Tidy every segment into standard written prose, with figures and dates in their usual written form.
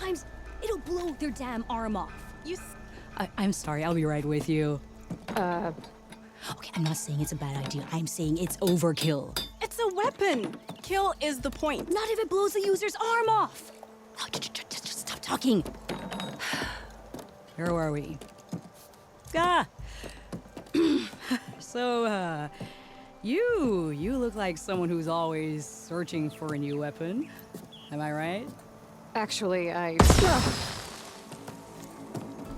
sometimes it'll blow their damn arm off. I'm sorry, I'll be right with you. Okay, I'm not saying it's a bad idea. I'm saying it's overkill. It's a weapon. Kill is the point. Not if it blows the user's arm off. Oh, just stop talking. Where were we? Ah! So, you look like someone who's always searching for a new weapon. Am I right? Actually,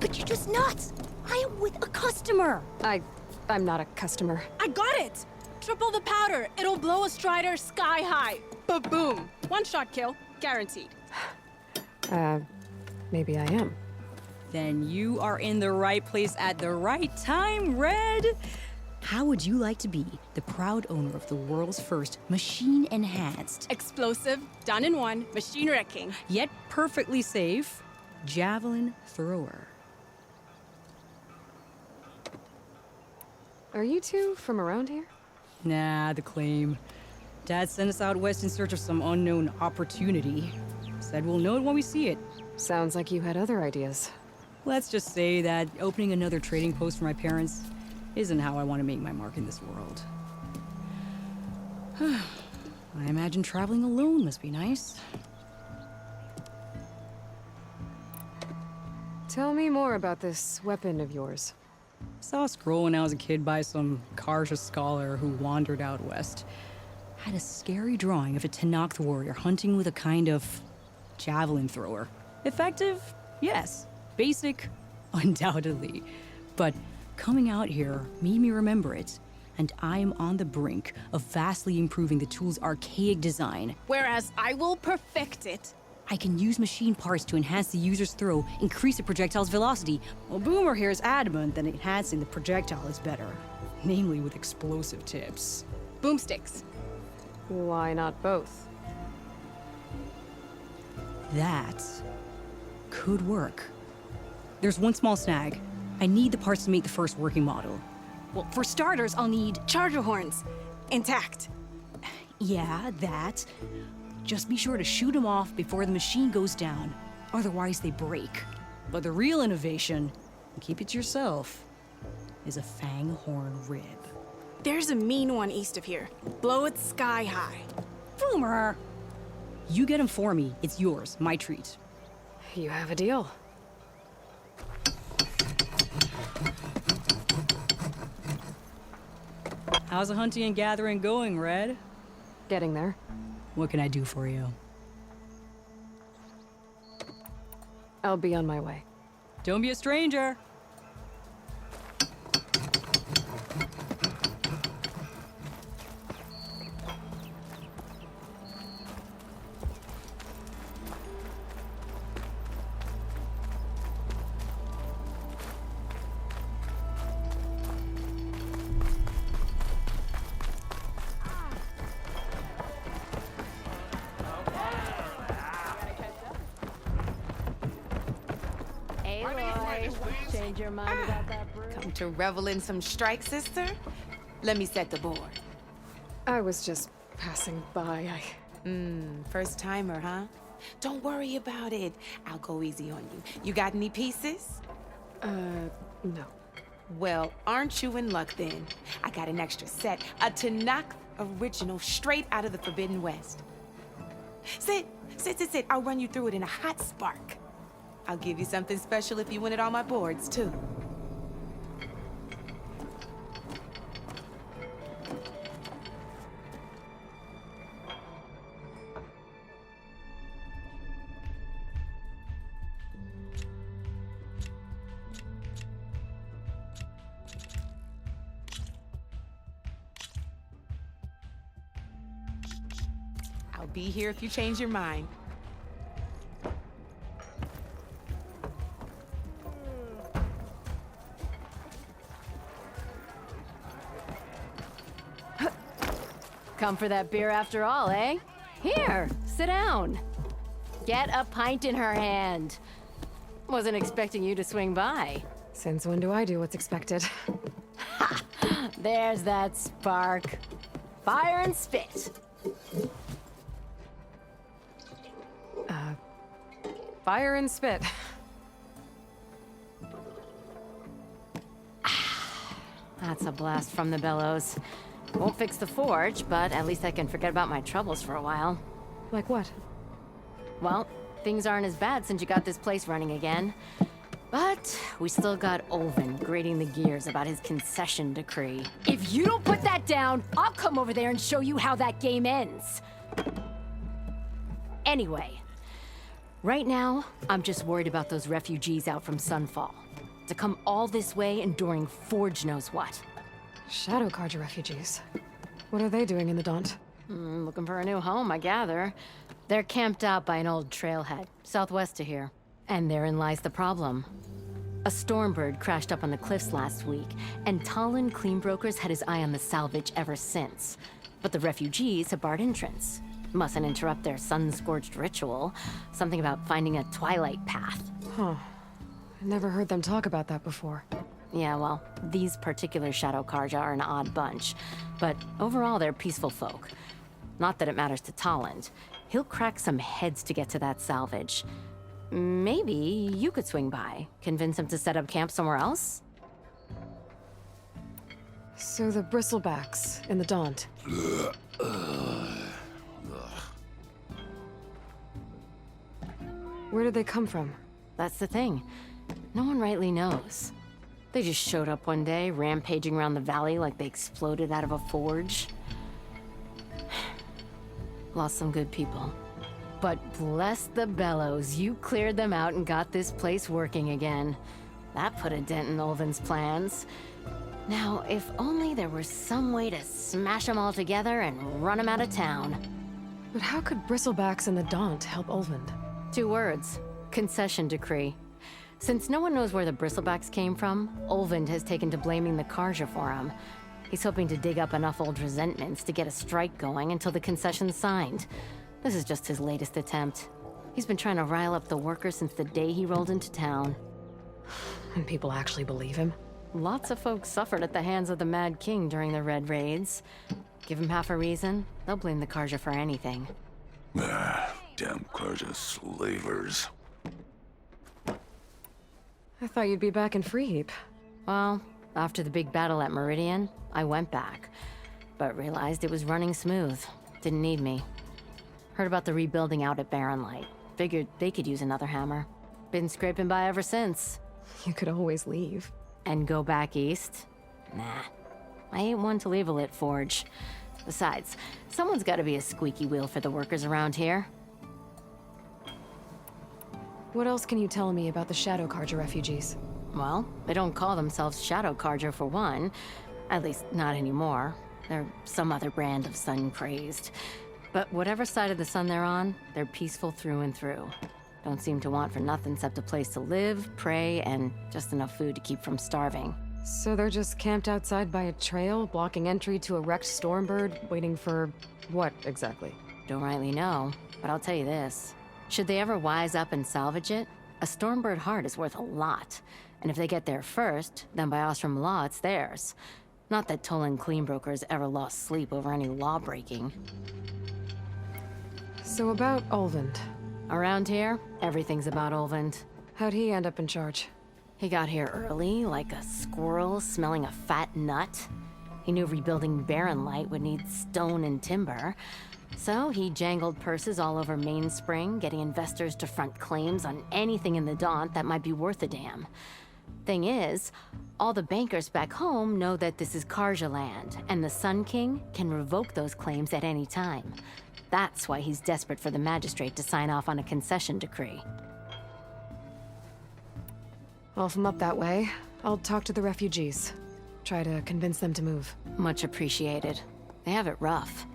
But you're just nuts. I am with a customer. I'm not a customer. I got it. Triple the powder. It'll blow a Strider sky high. Ba-boom. One shot kill. Guaranteed. Maybe I am. Then you are in the right place at the right time, Red. How would you like to be the proud owner of the world's first machine-enhanced, Explosive, done in one, machine wrecking. yet perfectly safe, javelin thrower? Are you two from around here? Nah, the claim. Dad sent us out west in search of some unknown opportunity. Said we'll know it when we see it. Sounds like you had other ideas. Let's just say that opening another trading post for my parents isn't how I want to make my mark in this world. I imagine traveling alone must be nice. Tell me more about this weapon of yours. Saw a scroll when I was a kid by some Karsha scholar who wandered out west. Had a scary drawing of a Tenakth warrior hunting with a kind of javelin thrower. Effective? Yes. Basic? Undoubtedly. But coming out here made me remember it, and I am on the brink of vastly improving the tool's archaic design. Whereas I will perfect it. I can use machine parts to enhance the user's throw, increase the projectile's velocity. Well, Boomer here is adamant that enhancing the projectile is better, namely with explosive tips. Boomsticks. Why not both? That could work. There's one small snag. I need the parts to make the first working model. Well, for starters, I'll need charger horns. Intact. Yeah, that. Just be sure to shoot them off before the machine goes down. Otherwise, they break. But the real innovation, and keep it to yourself, is a fang horn rib. There's a mean one east of here. Blow it sky high. Boomer! You get him for me. It's yours. My treat. You have a deal. How's the hunting and gathering going, Red? Getting there. What can I do for you? I'll be on my way. Don't be a stranger. Change your mind about that brew? Come to revel in some strike, sister? Let me set the board. I was just passing by. First timer, huh? Don't worry about it. I'll go easy on you. You got any pieces? No. Well, aren't you in luck then? I got an extra set, a Tenakth original straight out of the Forbidden West. Sit. I'll run you through it in a hot spark. I'll give you something special if you win it on my boards, too. I'll be here if you change your mind. Come for that beer after all, eh? Here, sit down. Get a pint in her hand. Wasn't expecting you to swing by. Since when do I do what's expected? There's that spark. Fire and spit. Fire and spit. That's a blast from the bellows. Won't fix the forge, but at least I can forget about my troubles for a while. Like what? Well, things aren't as bad since you got this place running again. But we still got Olvin grating the gears about his concession decree. If you don't put that down, I'll come over there and show you how that game ends. Anyway, right now, I'm just worried about those refugees out from Sunfall. To come all this way enduring Forge knows what. Shadow Carja refugees. What are they doing in the Daunt? Looking for a new home, I gather. They're camped out by an old trailhead, southwest of here. And therein lies the problem. A stormbird crashed up on the cliffs last week, and Talon Cleanbrokers had his eye on the salvage ever since. But the refugees have barred entrance. Mustn't interrupt their sun-scorched ritual. Something about finding a twilight path. Huh. I never heard them talk about that before. Yeah, well, these particular Shadow Carja are an odd bunch. But overall, they're peaceful folk. Not that it matters to Talon. He'll crack some heads to get to that salvage. Maybe you could swing by, convince him to set up camp somewhere else? So the bristlebacks in the Daunt. Where did they come from? That's the thing. No one rightly knows. They just showed up one day, rampaging around the valley like they exploded out of a forge. Lost some good people. But bless the bellows, you cleared them out and got this place working again. That put a dent in Olvin's plans. Now, if only there was some way to smash them all together and run them out of town. But how could bristlebacks in the Daunt help Olvind? 2 words. Concession decree. Since no one knows where the bristlebacks came from, Olvind has taken to blaming the Carja for them. He's hoping to dig up enough old resentments to get a strike going until the concession's signed. This is just his latest attempt. He's been trying to rile up the workers since the day he rolled into town. And people actually believe him? Lots of folks suffered at the hands of the Mad King during the Red Raids. Give him half a reason, they'll blame the Carja for anything. Damn Carja slavers. I thought you'd be back in Freeheap. Well, after the big battle at Meridian, I went back, but realized it was running smooth. Didn't need me. Heard about the rebuilding out at Barren Light. Figured they could use another hammer. Been scraping by ever since. You could always leave. And go back east? Nah. I ain't one to leave a lit forge. Besides, someone's gotta be a squeaky wheel for the workers around here. What else can you tell me about the Shadow Carja refugees? Well, they don't call themselves Shadow Carja for one. At least, not anymore. They're some other brand of sun-crazed. But whatever side of the sun they're on, they're peaceful through and through. Don't seem to want for nothing except a place to live, pray, and just enough food to keep from starving. So they're just camped outside by a trail, blocking entry to a wrecked stormbird, waiting for what exactly? Don't rightly know, but I'll tell you this. Should they ever wise up and salvage it, a Stormbird heart is worth a lot. And if they get there first, then by Ostrom law, it's theirs. Not that Tolan Cleanbrokers ever lost sleep over any law breaking. So about Olvind. Around here, everything's about Olvind. How'd he end up in charge? He got here early, like a squirrel smelling a fat nut. He knew rebuilding Barren Light would need stone and timber. So he jangled purses all over Mainspring, getting investors to front claims on anything in the Daunt that might be worth a damn. Thing is, all the bankers back home know that this is Carja land, and the Sun King can revoke those claims at any time. That's why he's desperate for the magistrate to sign off on a concession decree. Well, if I'm up that way, I'll talk to the refugees. Try to convince them to move. Much appreciated. They have it rough.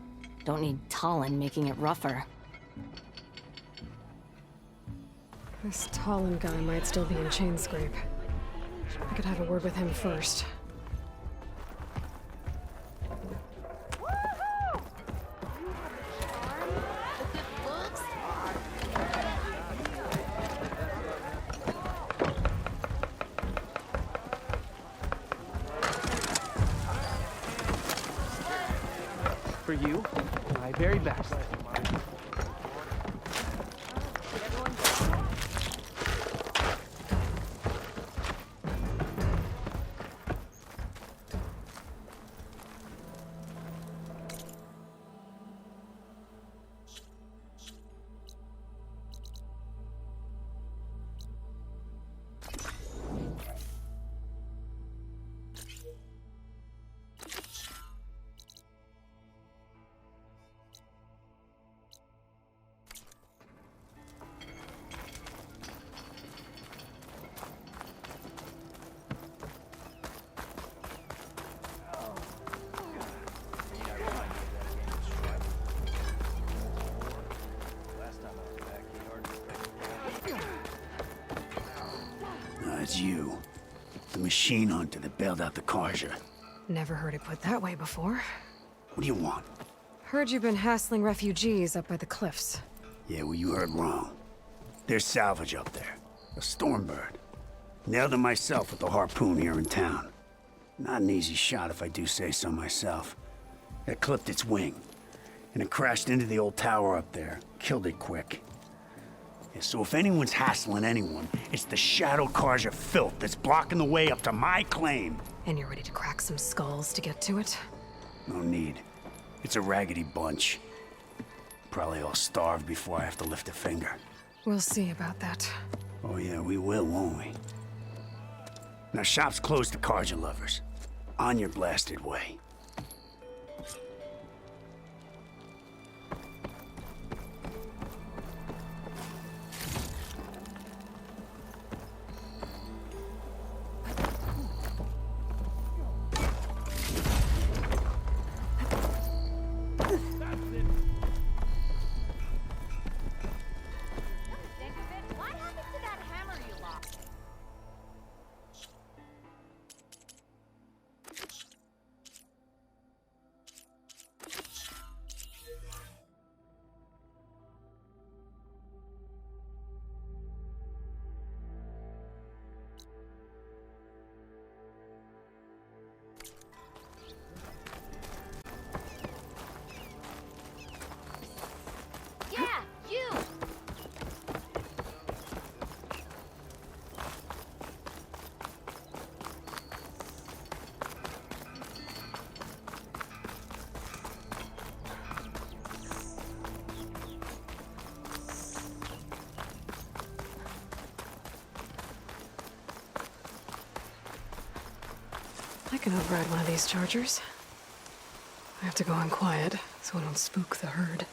Don't need Talon making it rougher. This Talon guy might still be in Chainscrape. I could have a word with him first. For you, my very best. it's you. The machine hunter that bailed out the Karja. Never heard it put that way before. What do you want? Heard you've been hassling refugees up by the cliffs. Yeah, well, you heard wrong. There's salvage up there. A Stormbird. Nailed him myself with the harpoon here in town. Not an easy shot if I do say so myself. It clipped its wing, and it crashed into the old tower up there. Killed it quick. Yeah, so if anyone's hassling anyone, it's the Shadow Karja filth that's blocking the way up to my claim. And you're ready to crack some skulls to get to it? No need. It's a raggedy bunch. Probably all starved before I have to lift a finger. We'll see about that. Oh yeah, we will, won't we? Now, shop's closed to Karja lovers. On your blasted way. What happened to that hammer you lost? Yeah, you! I can override one of these chargers. I have to go on quiet, so I don't spook the herd.